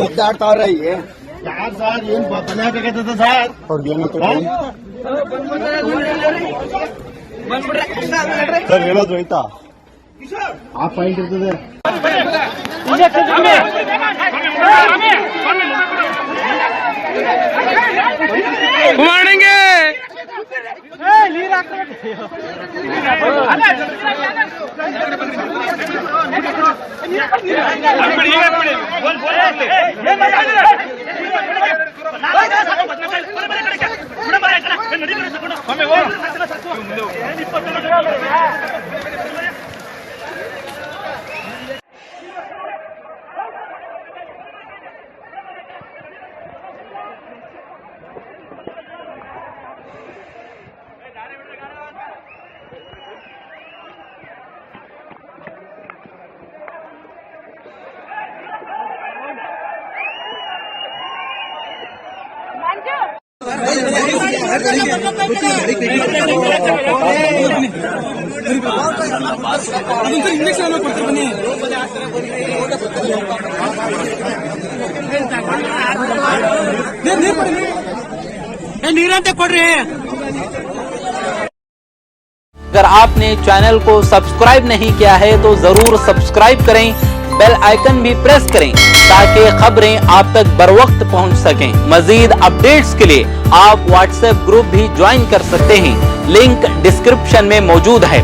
ಒದ್ದಾಡ್ತಾವ್ರ ಯಾರು ಸರ್ ಏನ್ ಬನ್ಯಾಕೈತದ sir sir ಹೇಳೋದು ಆಯ್ತಾ ಆ ಪಾಯಿಂಟ್ ಇರ್ತದೆ ಕುಮಾರಂಗೆ ನೀರಂತೆ ಕೊಡ್ರಿ. अगर आपने चैनल को सब्सक्राइब नहीं किया है तो जरूर सब्सक्राइब करें, बेल आइकन भी प्रेस करें ताकि खबरें आप तक बर वक्त पहुंच सकें। मजीद अपडेट्स के लिए आप व्हाट्सएप ग्रुप भी ज्वाइन कर सकते हैं, लिंक डिस्क्रिप्शन में मौजूद है।